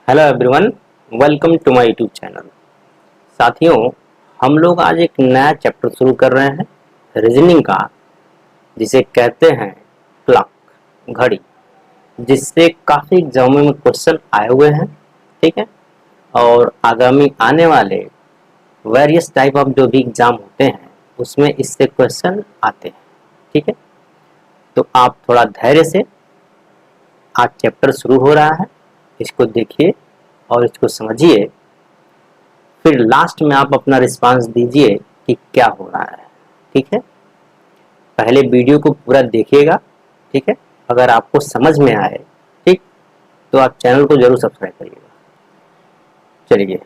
Hello everyone, welcome to my YouTube channel. साथियों, हम लोग आज एक नया चैप्टर शुरू कर रहे हैं रीजनिंग का, जिसे कहते हैं क्लॉक, घड़ी, जिससे काफ़ी एग्जामों में क्वेश्चन आए हुए हैं। ठीक है, और आगामी आने वाले वेरियस टाइप ऑफ जो भी एग्जाम होते हैं उसमें इससे क्वेश्चन आते हैं। ठीक है, तो आप थोड़ा धैर्य से, आज चैप्टर शुरू हो रहा है, इसको देखिए और इसको समझिए, फिर लास्ट में आप अपना रिस्पांस दीजिए कि क्या हो रहा है। ठीक है, पहले वीडियो को पूरा देखिएगा। ठीक है, अगर आपको समझ में आए ठीक, तो आप चैनल को जरूर सब्सक्राइब करिएगा। चलिए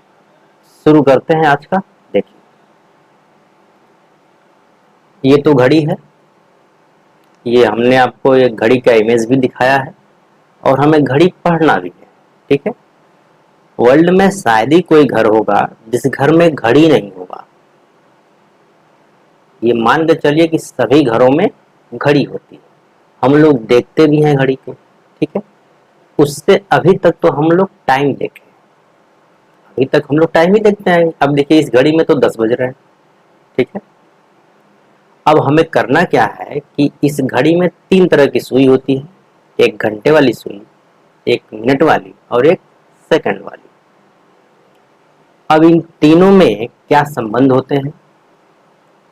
शुरू करते हैं आज का। देखिए, ये तो घड़ी है, ये हमने आपको एक घड़ी का इमेज भी दिखाया है और हमें घड़ी पढ़ना भी है। ठीक है, वर्ल्ड में शायद ही कोई घर होगा जिस घर में घड़ी नहीं होगा। ये मान के चलिए कि सभी घरों में घड़ी होती है, हम लोग देखते भी हैं घड़ी को। ठीक है, उससे अभी तक तो हम लोग टाइम देखे, अभी तक हम लोग टाइम ही देखते हैं। अब देखिए, इस घड़ी में तो 10 बज रहे हैं। ठीक है, अब हमें करना क्या है कि इस घड़ी में 3 तरह की सुई होती है, एक घंटे वाली सुई, एक मिनट वाली और एक सेकंड वाली। अब इन तीनों में क्या संबंध होते हैं,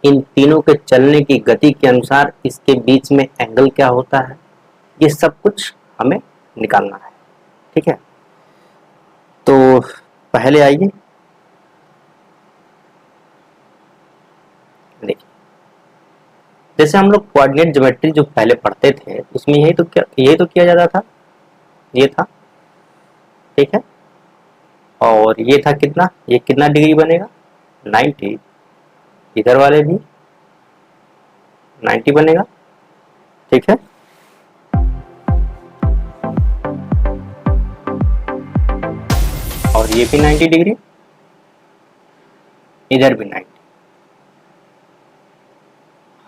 इन तीनों के चलने की गति के अनुसार इसके बीच में एंगल क्या होता है, ये सब कुछ हमें निकालना है। ठीक है, तो पहले आइए देखिए, जैसे हम लोग कोऑर्डिनेट ज्योमेट्री जो पहले पढ़ते थे उसमें यही तो किया जाता था। ये था, ठीक है, और ये था कितना, ये कितना डिग्री बनेगा, 90। इधर वाले भी 90 बनेगा। ठीक है, और ये भी 90 डिग्री, इधर भी 90।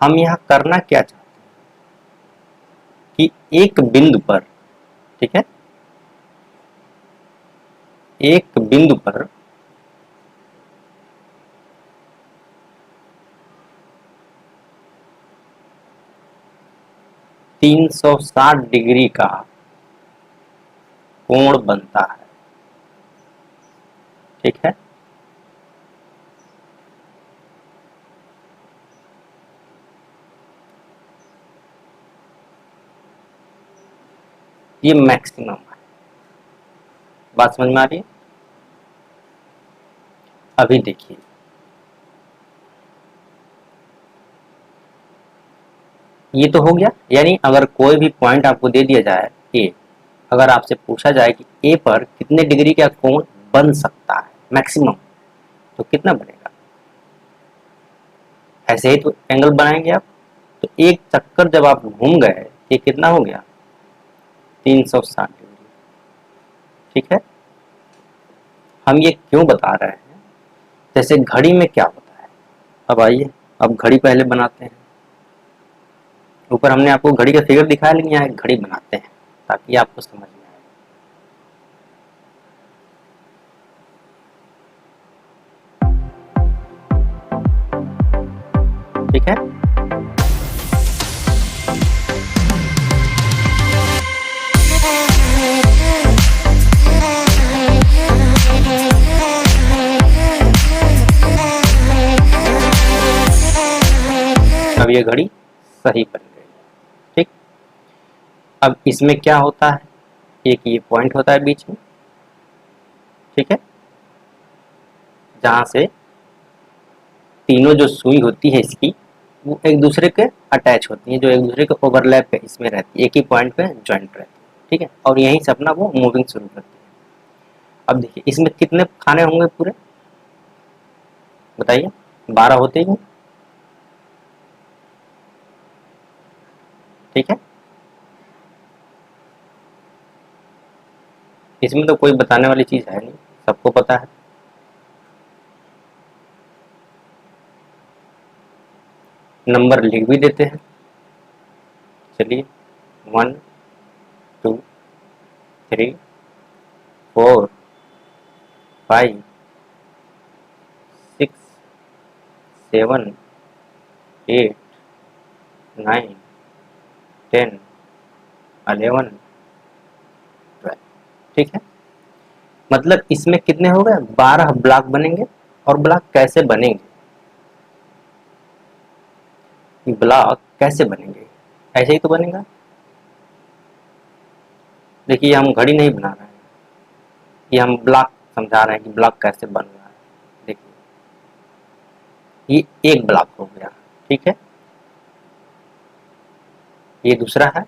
हम यहाँ करना क्या चाहते हैं कि एक बिंदु पर, ठीक है, एक बिंदु पर तीन 360 डिग्री का कोण बनता है। ठीक है, ये मैक्सिमम है। बात समझ में आ रही है? अभी देखिए, ये तो हो गया, यानी अगर कोई भी पॉइंट आपको दे दिया जाए ए, अगर आपसे पूछा जाए कि ए पर कितने डिग्री का कोण बन सकता है मैक्सिमम, तो कितना बनेगा, ऐसे ही तो एंगल बनाएंगे आप। तो एक चक्कर जब आप घूम गए, ये कितना हो गया, 360 डिग्री। ठीक है, हम ये क्यों बता रहे हैं, जैसे घड़ी में क्या होता है। अब आइए, अब घड़ी पहले बनाते हैं। ऊपर हमने आपको घड़ी का फिगर दिखाया, लेकिन यहाँ एक घड़ी बनाते हैं ताकि आपको समझ में आए। ठीक है, अब ये घड़ी सही बन गई। ठीक, अब इसमें क्या होता है, एक ये पॉइंट होता है बीच में, ठीक है, जहां से तीनों जो सुई होती है इसकी, वो एक दूसरे के अटैच होती है, जो एक दूसरे के ओवरलैप पे इसमें रहती है, एक ही पॉइंट पे ज्वाइंट रहती है। ठीक है, और यहीं से अपना वो मूविंग शुरू करती है। अब देखिए, इसमें कितने खाने होंगे पूरे, बताइए, 12 होते ही। ठीक है, इसमें तो कोई बताने वाली चीज है नहीं, सबको पता है। नंबर लिख भी देते हैं, चलिए, 1 2 3 4 5 6 7 8 9 10 11 12। ठीक है, मतलब इसमें कितने हो गए, 12 ब्लॉक बनेंगे। और ब्लॉक कैसे बनेंगे, ब्लॉक कैसे बनेंगे, ऐसे ही तो बनेगा। देखिए हम घड़ी नहीं बना रहे हैं, ये हम ब्लॉक समझा रहे हैं कि ब्लॉक कैसे बन रहा है। देखिए ये एक ब्लॉक हो गया, ठीक है, ये दूसरा है,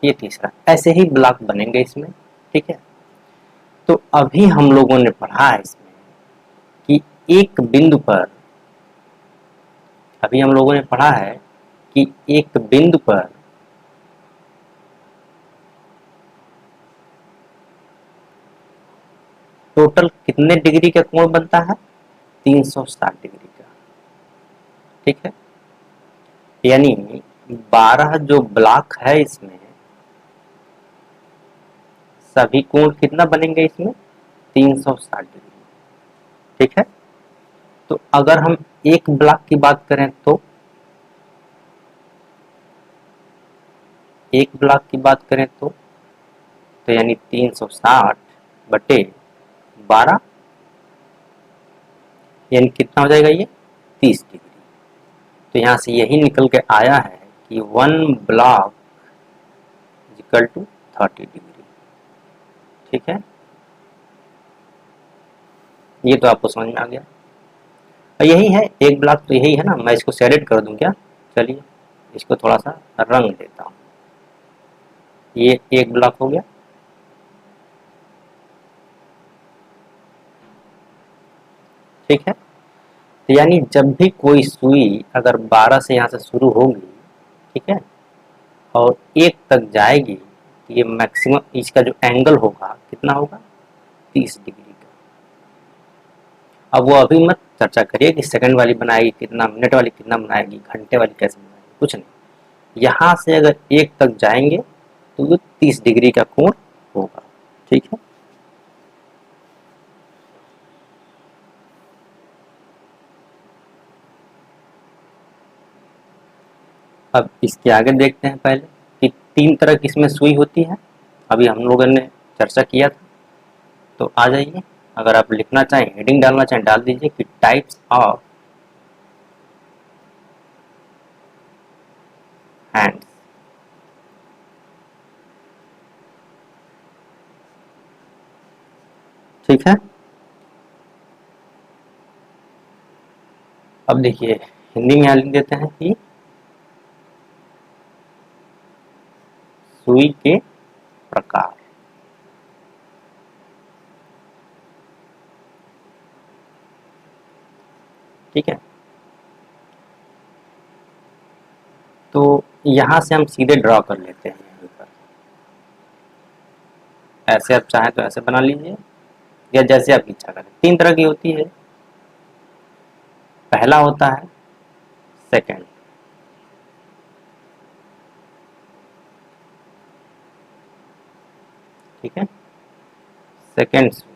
ये तीसरा, ऐसे ही ब्लॉक बनेंगे इसमें। ठीक है, तो अभी हम लोगों ने पढ़ा है इसमें कि एक बिंदु पर, अभी हम लोगों ने पढ़ा है कि एक बिंदु पर टोटल कितने डिग्री का कोण बनता है, 360 डिग्री का। ठीक है, यानी 12 जो ब्लॉक है इसमें सभी कोण कितना बनेंगे इसमें, 360 डिग्री। ठीक है, तो अगर हम एक ब्लॉक की बात करें तो एक ब्लॉक की बात करें तो यानी 360 बटे 12, यानी कितना हो जाएगा ये, 30 डिग्री। तो यहां से यही निकल के आया है कि 1 ब्लॉक इक्वल टू 30 डिग्री। ठीक है, ये तो आपको समझ में आ गया। और यही है एक ब्लॉक, तो यही है ना, मैं इसको शेडेड कर दूं क्या, चलिए इसको थोड़ा सा रंग देता हूं। ये एक ब्लॉक हो गया, ठीक है, तो यानी जब भी कोई सुई अगर 12 से यहाँ से शुरू होगी, ठीक है, और एक तक जाएगी, तो ये मैक्सिमम इसका जो एंगल होगा कितना होगा, 30 डिग्री का। अब वो अभी मत चर्चा करिए कि सेकंड वाली बनाएगी कितना, मिनट वाली कितना बनाएगी, घंटे वाली कैसे बनाएगी, कुछ नहीं। यहाँ से अगर एक तक जाएंगे तो वो 30 डिग्री का कोण होगा। ठीक है, अब इसके आगे देखते हैं पहले कि 3 तरह की इसमें सुई होती है, अभी हम लोगों ने चर्चा किया था। तो आ जाइए, अगर आप लिखना चाहें, हेडिंग डालना चाहें, डाल दीजिए कि टाइप्स ऑफ हैंड्स। ठीक है, अब देखिए हिंदी में यहाँ लिख देते हैं कि सुई के प्रकार। ठीक है, तो यहां से हम सीधे ड्रॉ कर लेते हैं यहीं पर। ऐसे आप चाहें तो ऐसे बना लीजिए, या जैसे आप इच्छा करें। 3 तरह की होती है, पहला होता है सेकंड, ठीक है, सेकंड सुई।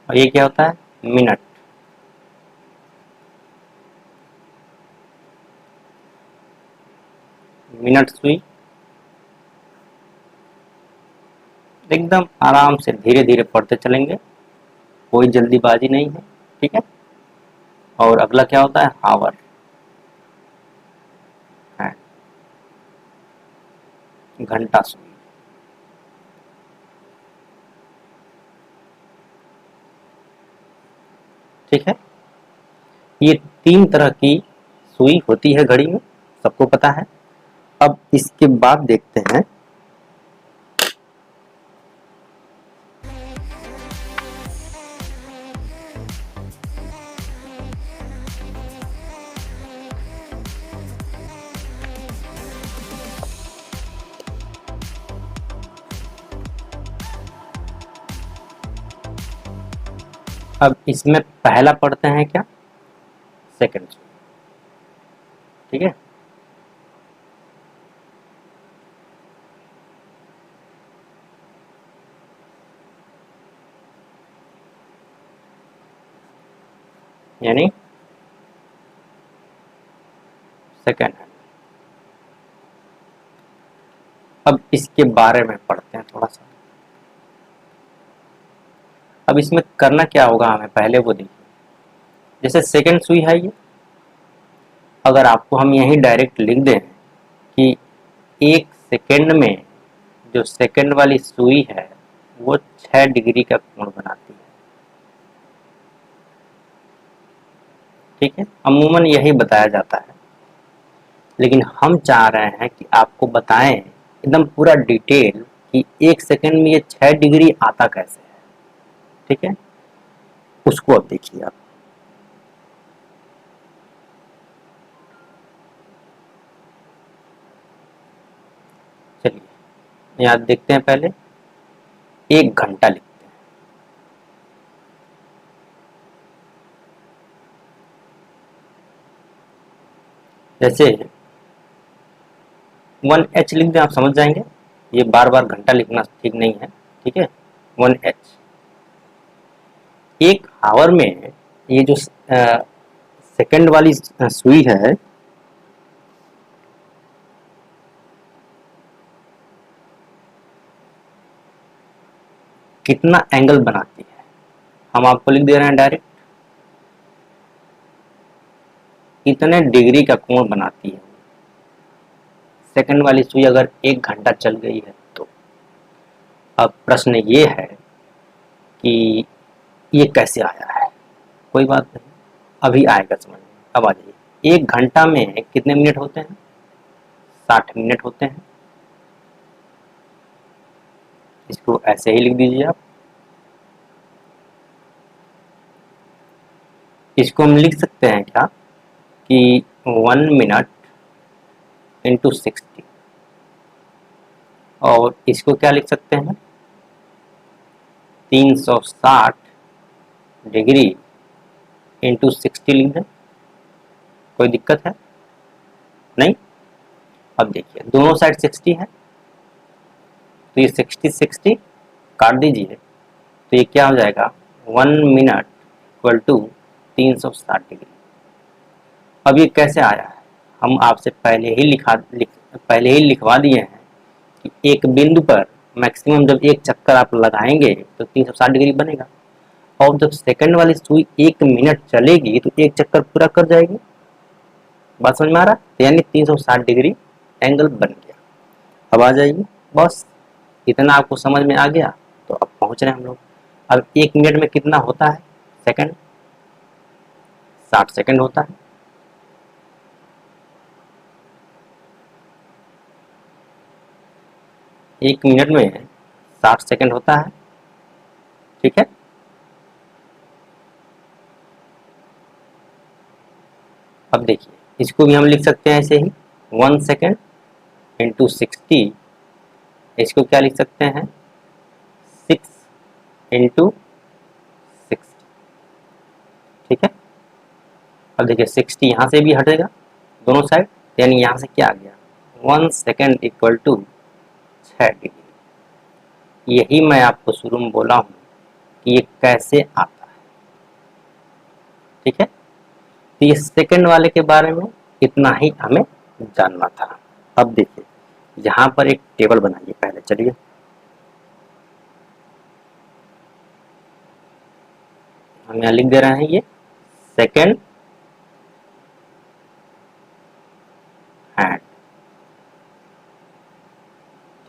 और ये क्या होता है, मिनट। मिनट सुई एकदम आराम से धीरे धीरे पढ़ते चलेंगे, कोई जल्दीबाजी नहीं है। ठीक है, और अगला क्या होता है, हावर है, घंटा सुई। ठीक है, ये 3 तरह की सुई होती है घड़ी में, सबको पता है। अब इसके बाद देखते हैं अब इसमें पहला पढ़ते हैं क्या, सेकंड सुई। ठीक है, यानी सेकेंड हैंड। अब इसके बारे में पढ़ते हैं थोड़ा सा। अब इसमें करना क्या होगा हमें, पहले वो देखिए। जैसे सेकेंड सुई है ये, अगर आपको हम यहीं डायरेक्ट लिख दें कि 1 सेकेंड में जो सेकेंड वाली सुई है वो 6 डिग्री का कोण बनाती है। ठीक है, अमूमन यही बताया जाता है, लेकिन हम चाह रहे हैं कि आपको बताएं एकदम पूरा डिटेल कि 1 सेकेंड में ये 6 डिग्री आता कैसे है। ठीक है, उसको अब देखिए आप। चलिए यहाँ देखते हैं, पहले 1 घंटा लिखते हैं। जैसे 1h लिख दें, आप समझ जाएंगे। ये बार बार घंटा लिखना ठीक नहीं है। ठीक है, 1h। 1 आवर में ये जो सेकंड वाली सुई है कितना एंगल बनाती है, हम आपको लिख दे रहे हैं डायरेक्ट, इतने डिग्री का कोण बनाती है सेकंड वाली सुई अगर 1 घंटा चल गई है तो। अब प्रश्न ये है कि ये कैसे आया है। कोई बात नहीं, अभी आएगा समझ में। अब आ जाइए, 1 घंटा में कितने मिनट होते हैं? 60 मिनट होते हैं। इसको ऐसे ही लिख दीजिए आप। इसको हम लिख सकते हैं क्या कि 1 मिनट इंटू 60, और इसको क्या लिख सकते हैं 360 डिग्री इंटू 60 लिख दें। कोई दिक्कत है? नहीं। अब देखिए दोनों साइड 60 है, तो ये 60 काट दीजिए, तो ये क्या हो जाएगा 1 मिनट इक्वल टू 360 डिग्री। अब ये कैसे आया है, हम आपसे पहले ही लिखवा दिए हैं कि एक बिंदु पर मैक्सिमम जब एक चक्कर आप लगाएंगे तो 360 डिग्री बनेगा, और जब सेकंड वाली सुई 1 मिनट चलेगी तो एक चक्कर पूरा कर जाएगी। बात समझ में आ रहा है? तो यानी 360 डिग्री एंगल बन गया। अब आ जाइए, बस इतना आपको समझ में आ गया तो अब पहुंच रहे हैं हम लोग। अब 1 मिनट में कितना होता है सेकंड? 60 सेकंड होता है। एक मिनट में 60 सेकंड होता है। ठीक है, अब देखिए इसको भी हम लिख सकते हैं ऐसे ही, 1 सेकेंड इंटू 60। इसको क्या लिख सकते हैं 6 इंटू 60। ठीक है, अब देखिए 60 यहाँ से भी हटेगा दोनों साइड, यानी यहाँ से क्या आ गया 1 सेकेंड इक्वल टू 6 डिग्री। यही मैं आपको शुरू में बोला हूँ कि ये कैसे आता है। ठीक है, तो ये सेकंड वाले के बारे में इतना ही हमें जानना था। अब देखिए यहाँ पर एक टेबल बनाइए पहले। चलिए हम यहाँ लिख दे रहे हैं ये सेकंड हैंड।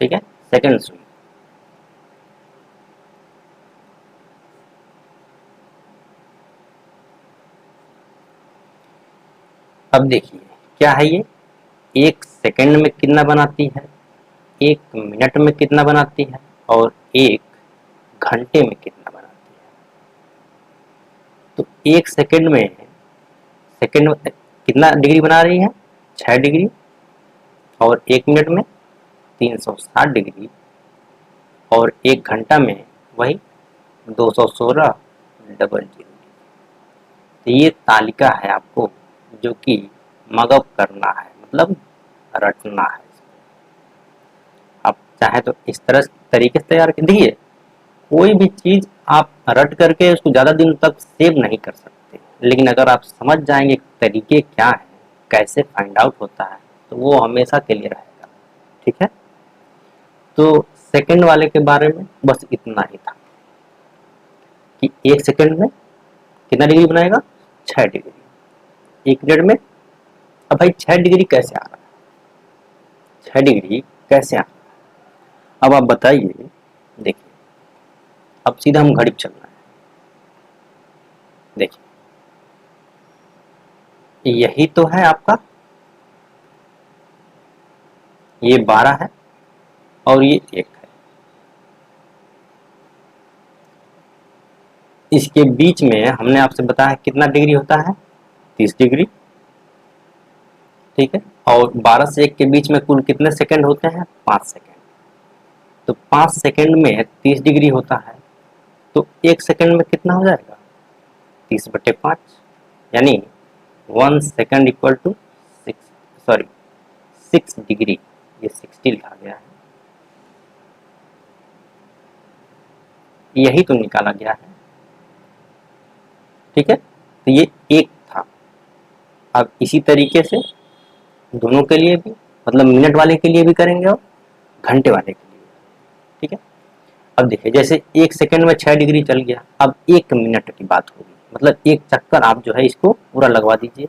ठीक है, सेकंड सुई। अब देखिए क्या है ये, 1 सेकेंड में कितना बनाती है, 1 मिनट में कितना बनाती है, और 1 घंटे में कितना बनाती है। तो 1 सेकेंड में कितना डिग्री बना रही है 6 डिग्री, और 1 मिनट में 360 डिग्री, और 1 घंटा में वही 216 डबल जीरो। तो ये तालिका है आपको जो कि मगअप करना है, मतलब रटना है। आप चाहे तो इस तरीके से तैयार कर दीजिए। कोई भी चीज आप रट करके उसको ज्यादा दिन तक सेव नहीं कर सकते। लेकिन अगर आप समझ जाएंगे तरीके क्या है, कैसे फाइंड आउट होता है, तो वो हमेशा के लिए रहेगा। ठीक है, तो सेकंड वाले के बारे में बस इतना ही था कि 1 सेकंड में कितना डिग्री बनाएगा, 6 डिग्री 1 मिनट में। अब भाई 6 डिग्री कैसे आ रहा है, 6 डिग्री कैसे आ रहा है, अब आप बताइए। देखिए, अब सीधा हम घड़ी पे चलना है। देखिए, यही तो है आपका, ये 12 है और ये 1 है। इसके बीच में हमने आपसे बताया कितना डिग्री होता है, 30 डिग्री। ठीक है, और 12 से 1 के बीच में कुल कितने सेकंड होते हैं, 5 सेकंड। तो 5 सेकंड में 30 डिग्री होता है, तो 1 सेकंड में कितना हो जाएगा, 30/5, यानी 1 सेकंड इक्वल टू 6 डिग्री। ये 60 लिखा गया है, यही तो निकाला गया है। ठीक है, तो ये एक था। अब इसी तरीके से दोनों के लिए भी, मतलब मिनट वाले के लिए भी करेंगे और घंटे वाले के लिए। ठीक है, अब देखिए, जैसे 1 सेकंड में 6 डिग्री चल गया, अब 1 मिनट की बात होगी, मतलब एक चक्कर आप जो है इसको पूरा लगवा दीजिए,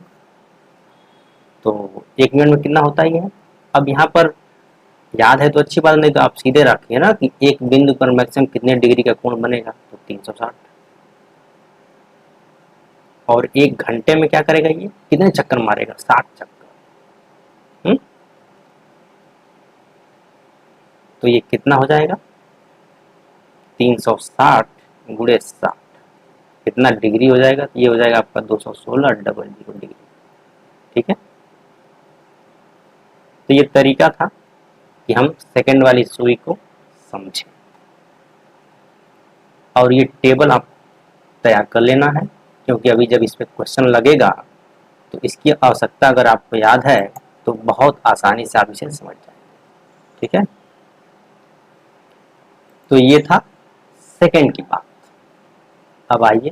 तो 1 मिनट में कितना होता ही है। अब यहाँ पर याद है तो अच्छी बात, नहीं तो आप सीधे रखिए ना कि एक बिंदु पर मैक्सिमम कितने डिग्री का कोण बनेगा, तो 360। और 1 घंटे में क्या करेगा, ये कितने चक्कर मारेगा, 60 चक्कर। तो ये कितना हो जाएगा, 360 × 60 कितना डिग्री हो जाएगा, तो ये हो जाएगा आपका 216.00 डिग्री। ठीक है, तो ये तरीका था कि हम सेकंड वाली सुई को समझें। और ये टेबल आप तैयार कर लेना है, क्योंकि अभी जब इस पर क्वेश्चन लगेगा तो इसकी आवश्यकता अगर आपको याद है तो बहुत आसानी से आप इसे समझ जाएंगे। ठीक है, तो ये था सेकंड की बात। अब आइए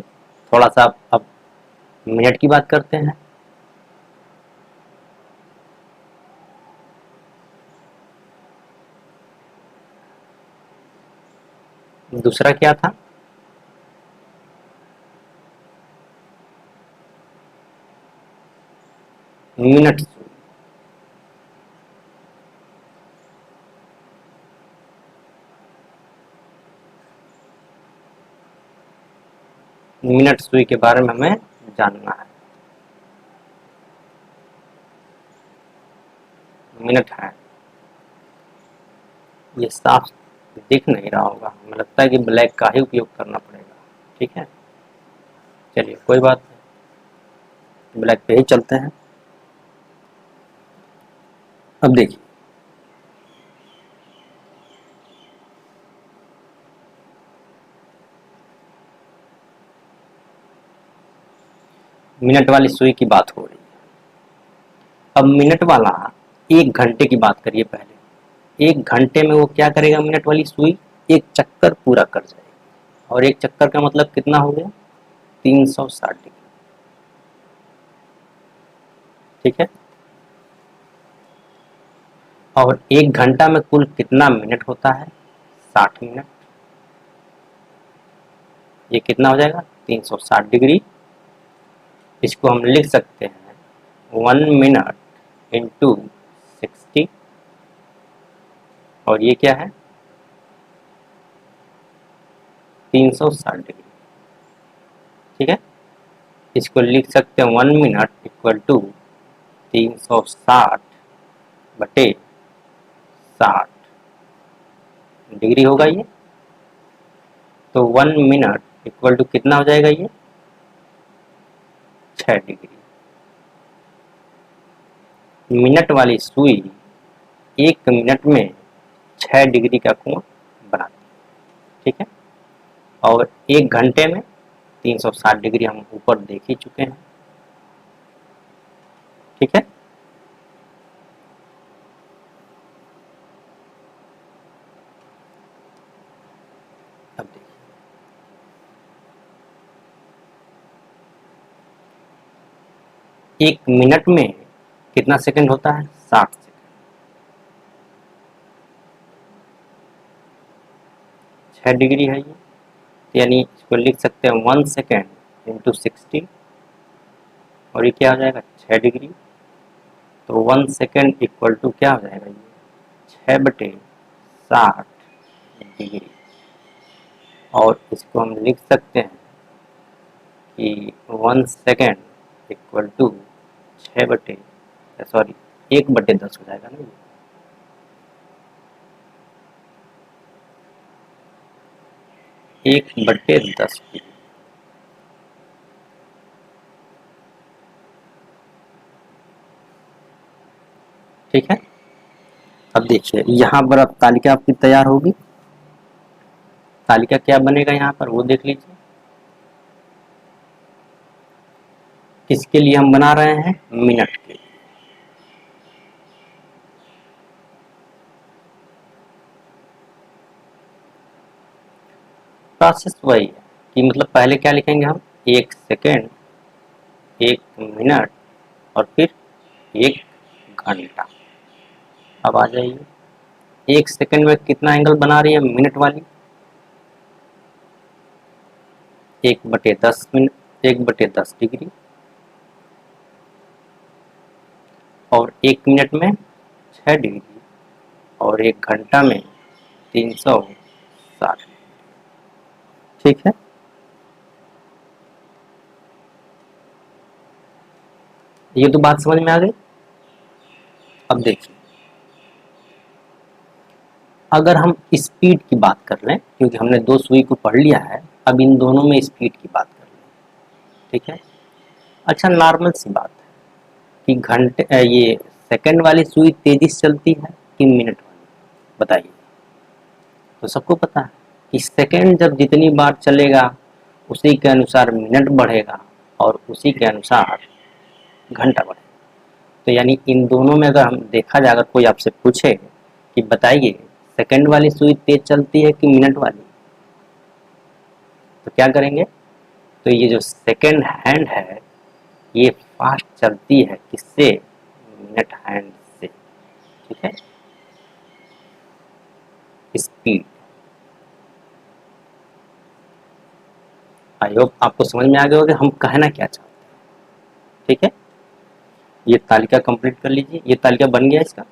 थोड़ा सा अब मिनट की बात करते हैं। दूसरा क्या था, मिनट सुई। मिनट सुई के बारे में हमें जानना है। मिनट है, ये साफ दिख नहीं रहा होगा, हमें लगता है कि ब्लैक का ही उपयोग करना पड़ेगा। ठीक है, चलिए कोई बात नहीं, ब्लैक पे ही चलते हैं। अब देखिए, मिनट वाली सुई की बात हो रही है। अब मिनट वाला 1 घंटे की बात करिए पहले। 1 घंटे में वो क्या करेगा, मिनट वाली सुई एक चक्कर पूरा कर जाएगी, और एक चक्कर का मतलब कितना हो गया, 360 डिग्री। ठीक है, और 1 घंटा में कुल कितना मिनट होता है, 60 मिनट। ये कितना हो जाएगा, 360 डिग्री। इसको हम लिख सकते हैं 1 मिनट इंटू 60, और ये क्या है, 360 डिग्री। ठीक है, इसको लिख सकते हैं 1 मिनट इक्वल टू 360/60 डिग्री होगा ये। तो 1 मिनट इक्वल टू कितना हो जाएगा, ये 6 डिग्री। मिनट वाली सुई 1 मिनट में 6 डिग्री का कोण बनाती है। ठीक है, और 1 घंटे में 360 डिग्री हम ऊपर देख ही चुके हैं। ठीक है, अब देखिए, एक मिनट में कितना सेकंड होता है? 60 सेकंड। 6 डिग्री है ये, यानी इसको लिख सकते हैं 1 सेकेंड इंटू 60, और ये क्या हो जाएगा? 6 डिग्री। तो 1 सेकेंड इक्वल टू क्या हो जाएगा? ये 6/60 डिग्री। और इसको हम लिख सकते हैं कि 1 सेकेंड इक्वल टू 1/10 हो जाएगा ना ये, 1/10 डिग्री। ठीक है। अब देखिए यहाँ पर अब तालिका आपकी तैयार होगी। तालिका क्या बनेगा यहाँ पर वो देख लीजिए। किसके लिए हम बना रहे हैं? मिनट के लिए। प्रोसेस वही है कि मतलब पहले क्या लिखेंगे हम? 1 सेकेंड, 1 मिनट, और फिर 1 घंटा। अब आ जाइए, 1 सेकेंड में कितना एंगल बना रही है मिनट वाली? 1/10 मिनट, 1/10 डिग्री। और 1 मिनट में 6 डिग्री, और 1 घंटा में 360। ठीक है। ये तो बात समझ में आ गई। अब देखिए, अगर हम स्पीड की बात कर लें, क्योंकि हमने 2 सुई को पढ़ लिया है, अब इन दोनों में स्पीड की बात कर लें। ठीक है। अच्छा, नॉर्मल सी बात है कि ये सेकंड वाली सुई तेजी से चलती है कि मिनट वाली? बताइए। तो सबको पता है कि सेकंड जब जितनी बार चलेगा उसी के अनुसार मिनट बढ़ेगा, और उसी के अनुसार घंटा बढ़ेगा। तो यानी इन दोनों में अगर हम देखा जाए, अगर कोई आपसे पूछे कि बताइए सेकंड वाली सुई तेज चलती है कि मिनट वाली, तो क्या करेंगे? तो ये जो सेकंड हैंड है ये फास्ट चलती है, किससे? मिनट हैंड से। ठीक है। स्पीड। आई होप आपको समझ में आ गया होगा हम कहना क्या चाहते हैं। ठीक है। ये तालिका कंप्लीट कर लीजिए। ये तालिका बन गया इसका।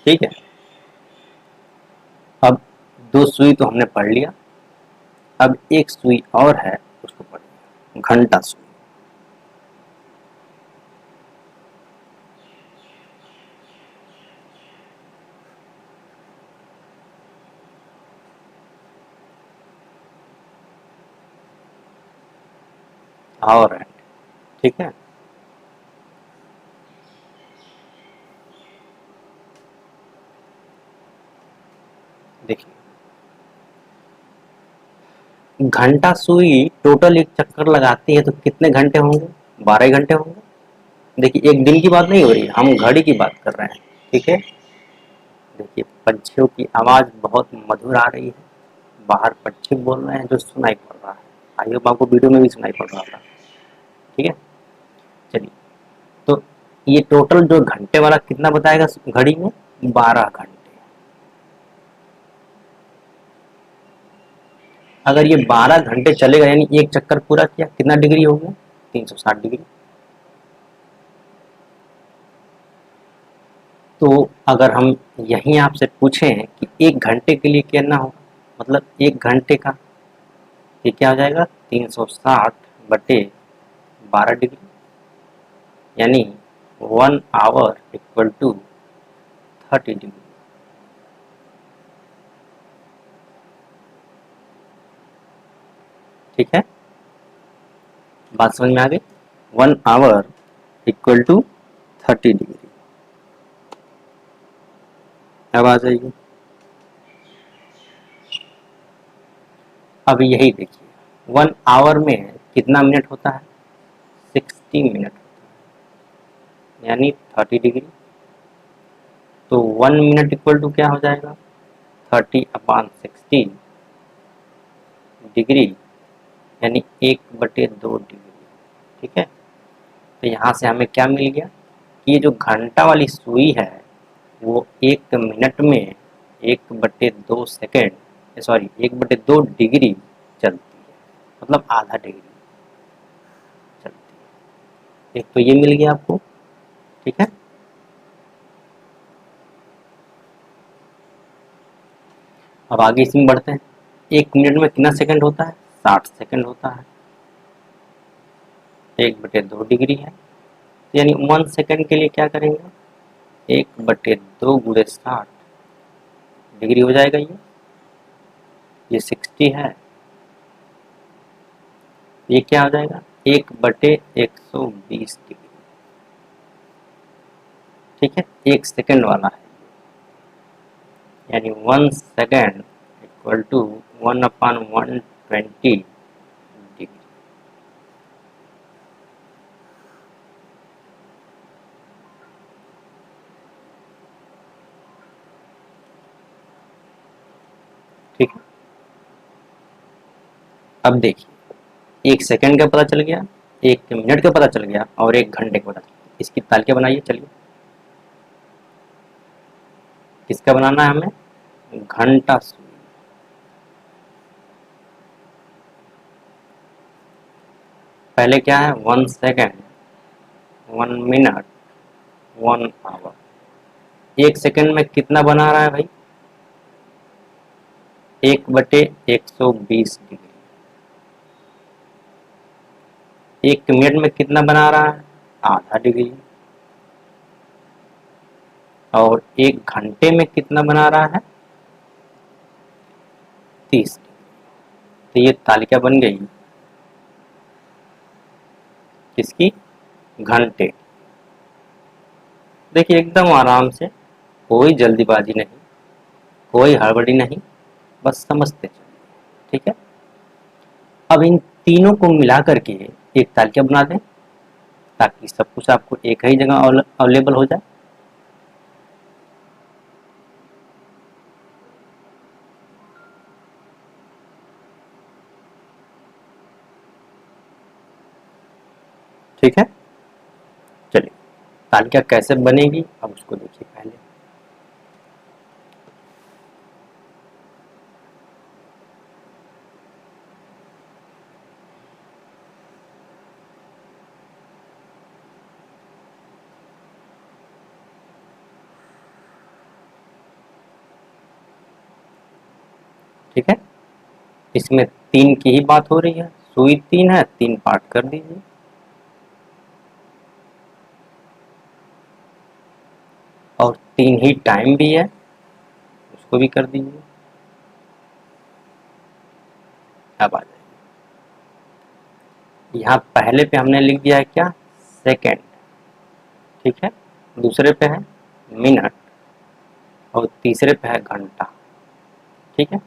ठीक है। अब 2 सुई तो हमने पढ़ लिया, अब एक सुई और है, उसको पढ़िए, घंटा सुई। और है। ठीक है। देखिए, घंटा सुई टोटल एक चक्कर लगाती है तो कितने घंटे होंगे? 12 घंटे होंगे। देखिए, एक दिन की बात नहीं हो रही है, हम घड़ी की बात कर रहे हैं। ठीक है। देखिए, पंछियों की आवाज बहुत मधुर आ रही है, बाहर पक्षी बोल रहे हैं जो सुनाई पड़ रहा है। आई होप आपको वीडियो में भी सुनाई पड़ रहा था। ठीक है। चलिए, तो ये टोटल जो घंटे वाला कितना बताएगा घड़ी में? 12 घंटे। अगर ये 12 घंटे चलेगा, यानी एक चक्कर पूरा किया, कितना डिग्री हो गया? 360 डिग्री। तो अगर हम यहीं आपसे पूछें कि 1 घंटे के लिए कितना होगा, मतलब 1 घंटे का, ये क्या हो जाएगा? 360/12 डिग्री, यानी 1 आवर इक्वल टू 30 डिग्री। ठीक है। बात समझ में आ गई? 1 आवर इक्वल टू 30 डिग्री। अब आ जाइए, अब यही देखिए, 1 आवर में कितना मिनट होता है? 60 मिनट, यानी 30 डिग्री। तो 1 मिनट इक्वल टू क्या हो जाएगा, 30/60 डिग्री, यानी 1/2 डिग्री। ठीक है, तो यहाँ से हमें क्या मिल गया कि ये जो घंटा वाली सुई है वो 1 मिनट में 1/2 सेकेंड, सॉरी 1/2 डिग्री चलती है, मतलब आधा डिग्री चलती है। एक तो ये मिल गया आपको। ठीक है, अब आगे इसमें बढ़ते हैं। 1 मिनट में कितना सेकंड होता है, 60 सेकंड होता है, 1/2 डिग्री है, यानी 1 सेकंड के लिए क्या करेंगे, 1/2 गुणे 60 डिग्री हो जाएगा। ये 60 है, ये क्या हो जाएगा, 1/120 डिग्री। ठीक है, 1 सेकंड वाला है, यानी 1 सेकंड इक्वल टू 1/120 डिग्री। ठीक है, अब देखिए 1 सेकंड का पता चल गया, 1 मिनट का पता चल गया और 1 घंटे का पता चल गया। इसकी तालिका बनाइए। चलिए, किसका बनाना है हमें, घंटा सुई। पहले क्या है, 1 सेकंड, 1 मिनट, 1 आवर। 1 सेकंड में कितना बना रहा है भाई, 1/120 डिग्री। 1 मिनट में कितना बना रहा है, आधा डिग्री। और 1 घंटे में कितना बना रहा है, 30 डिग्री। तो ये तालिका बन गई किसकी, घंटे। देखिए एकदम आराम से, कोई जल्दीबाजी नहीं, कोई हड़बड़ी नहीं, बस समझते चलिए। ठीक है, अब इन तीनों को मिला करके एक तालिका बना दें ताकि सब कुछ आपको एक ही जगह अवेलेबल हो जाए। ठीक है, चलिए तालिका कैसे बनेगी अब उसको देखिए पहले। ठीक है, इसमें 3 की ही बात हो रही है, सुई 3 है, 3 पार्ट कर दीजिए। और 3 ही टाइम भी है, उसको भी कर दीजिए। अब आ जाइए, यहाँ पहले पे हमने लिख दिया है क्या, सेकेंड। ठीक है, दूसरे पे है मिनट और तीसरे पे है घंटा। ठीक है,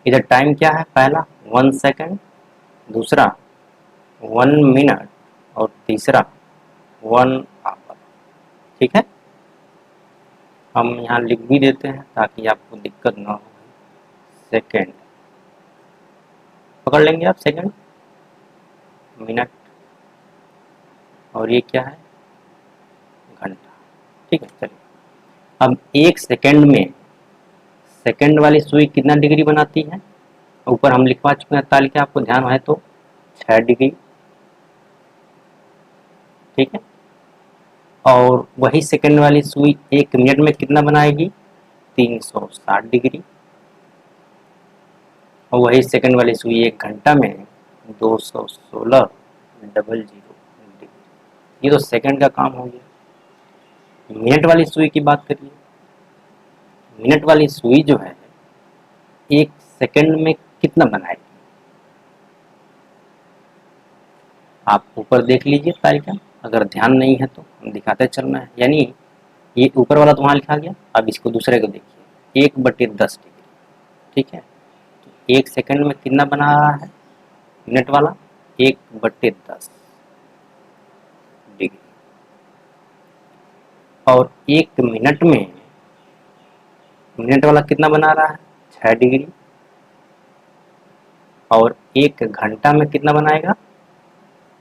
इधर टाइम क्या है, पहला 1 सेकेंड, दूसरा 1 मिनट और तीसरा 1 आवर। ठीक है, हम यहाँ लिख भी देते हैं ताकि आपको दिक्कत ना हो। सेकेंड पकड़ लेंगे आप, सेकेंड, मिनट और ये क्या है, घंटा। ठीक है, चलिए अब 1 सेकेंड में सेकेंड वाली सुई कितना डिग्री बनाती है, ऊपर हम लिखवा चुके हैं तालिका, आपको ध्यान है तो 6 डिग्री। ठीक है, और वही सेकेंड वाली सुई 1 मिनट में कितना बनाएगी, 360 डिग्री। और वही सेकेंड वाली सुई 1 घंटा में 216 डिग्री। ये तो सेकेंड का काम हो गया। मिनट वाली सुई की बात करिए, मिनट वाली सुई जो है 1 सेकेंड में कितना बनाएगी, आप ऊपर देख लीजिए तालिका, अगर ध्यान नहीं है तो हम दिखाते चलना है। यानी ये ऊपर वाला तो वहाँ लिखा गया, अब इसको दूसरे को देखिए, 1/10 डिग्री। ठीक है, तो 1 सेकेंड में कितना बना रहा है मिनट वाला, 1/10 डिग्री। और 1 मिनट में मिनट वाला कितना बना रहा है, 6 डिग्री, और 1 घंटा में कितना बनाएगा,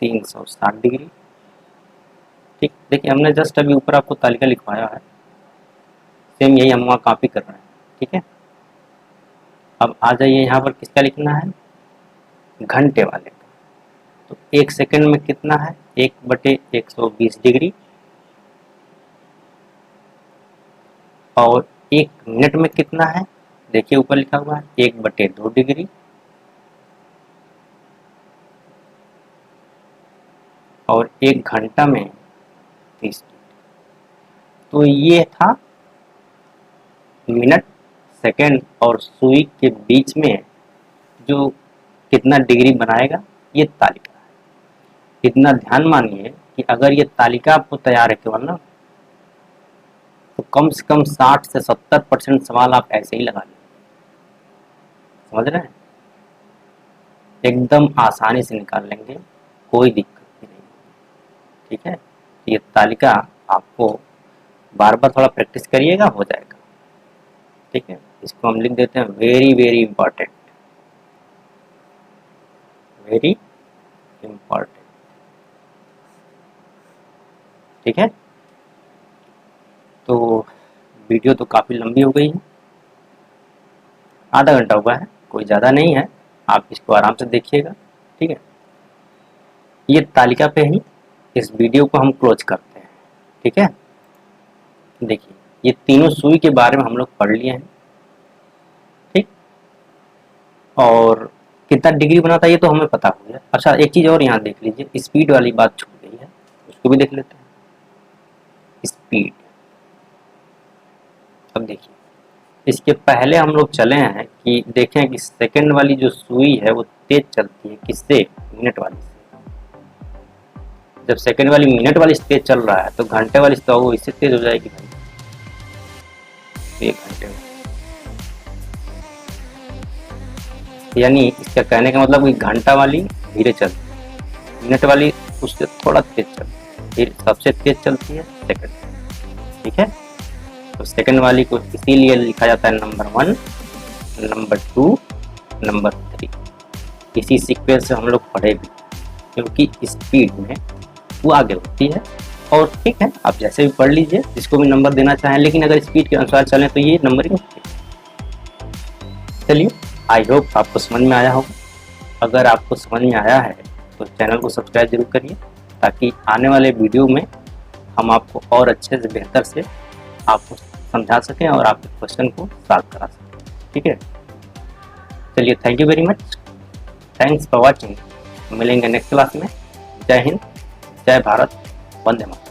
360 डिग्री। ठीक, देखिए हमने जस्ट अभी ऊपर आपको तालिका लिखवाया है, सेम यही हम वहाँ कॉपी कर रहे हैं। ठीक है, अब आ जाइए यहाँ पर किसका लिखना है, घंटे वाले का। तो 1 सेकंड में कितना है, 1/120 डिग्री, और 1 मिनट में कितना है, देखिए ऊपर लिखा हुआ है 1/2 डिग्री, और 1 घंटा में 30 डिग्री। तो ये था मिनट, सेकंड और सुई के बीच में जो कितना डिग्री बनाएगा, ये तालिका है। इतना ध्यान मानिए कि अगर ये तालिका आपको तैयार है केवल ना, तो कम से कम 60 से 70% सवाल आप ऐसे ही लगा लें। समझ रहे हैं, एकदम आसानी से निकाल लेंगे, कोई दिक्कत भी नहीं। ठीक है, ये तालिका आपको बार बार थोड़ा प्रैक्टिस करिएगा, हो जाएगा। ठीक है, इसको हम लिख देते हैं very very important, very important. ठीक है, तो वीडियो तो काफ़ी लंबी हो गई है, आधा घंटा हुआ है, कोई ज़्यादा नहीं है, आप इसको आराम से देखिएगा। ठीक है, ये तालिका पे ही इस वीडियो को हम क्लोज करते हैं। ठीक है, देखिए ये तीनों सुई के बारे में हम लोग पढ़ लिए हैं। ठीक, और कितना डिग्री बनाता है ये तो हमें पता हो गया। अच्छा, एक चीज़ और यहाँ देख लीजिए, स्पीड वाली बात छूट गई है, उसको भी देख लेते हैं। स्पीड, अब देखिए इसके पहले हम लोग चले हैं कि देखें कि सेकंड वाली जो सुई है वो तेज चलती है किससे, मिनट वाली से। जब सेकंड वाली मिनट वाली तेज चल रहा है तो घंटे वाली तो वो इससे तेज हो जाएगी भाई, 1 घंटे में। यानी इसका कहने का मतलब कि घंटा वाली धीरे चलती है, मिनट वाली उससे थोड़ा तेज चलती है, सबसे तेज चलती है सेकंड। ठीक है, तो सेकंड वाली को इसीलिए लिखा जाता है नंबर 1, नंबर 2, नंबर 3। इसी सीक्वेंस से हम लोग पढ़े भी, क्योंकि स्पीड में वो आगे होती है। और ठीक है, आप जैसे भी पढ़ लीजिए, जिसको भी नंबर देना चाहें, लेकिन अगर स्पीड के अनुसार चलें तो ये नंबर ही होती है। चलिए, आई होप आपको समझ में आया होगा। अगर आपको समझ में आया है तो चैनल को सब्सक्राइब जरूर करिए, ताकि आने वाले वीडियो में हम आपको और अच्छे से बेहतर से आपको समझा सकें और आपके क्वेश्चन को सॉल्व करा सकें। ठीक है, चलिए, thank you very much, thanks for watching. मिलेंगे नेक्स्ट क्लास में। जय हिंद, जय भारत, वंदे मातरम।